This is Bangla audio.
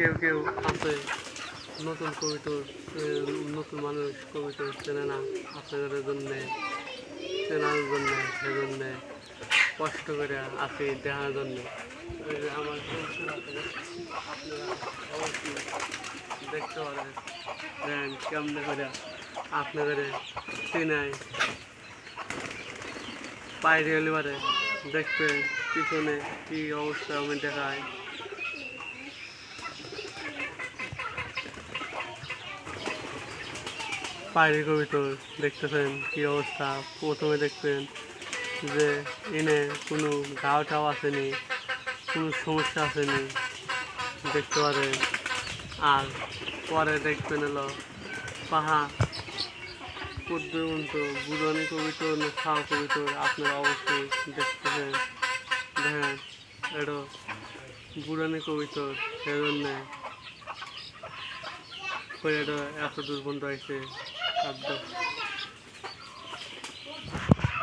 কেউ কেউ আছে নতুন কবিতর, নতুন মানুষ কবিতর চেনে না, আপনাদের জন্যে চেনার জন্যে সেজন্যে কষ্ট করে আসি দেখার জন্যে। ওই যে আমার কবিতর আছে, আপনারা অবশ্যই দেখতে পারেন কেমনে করে আপনাদের চিনাই বাইরে হলে পারে দেখবেন পিছনে কি অবস্থা আমি দেখায়। পায়ের কবিতর দেখতেছেন কি অবস্থা। প্রথমে দেখবেন যে এনে কোনো ঘাও টাও আসেনি, কোনো সমস্যা আসেনি, দেখতে পারেন। আর পরে দেখবেন এলো পাহা পর্যন্ত বুড়ানি কবিতর না খাওয়া কবিতর আপনারা অবশ্যই দেখতেছেন। দেখেন এটা বুড়ানি কবিতর, সেজন্য এটা এত দূর পর্যন্ত আছে খাদ্য।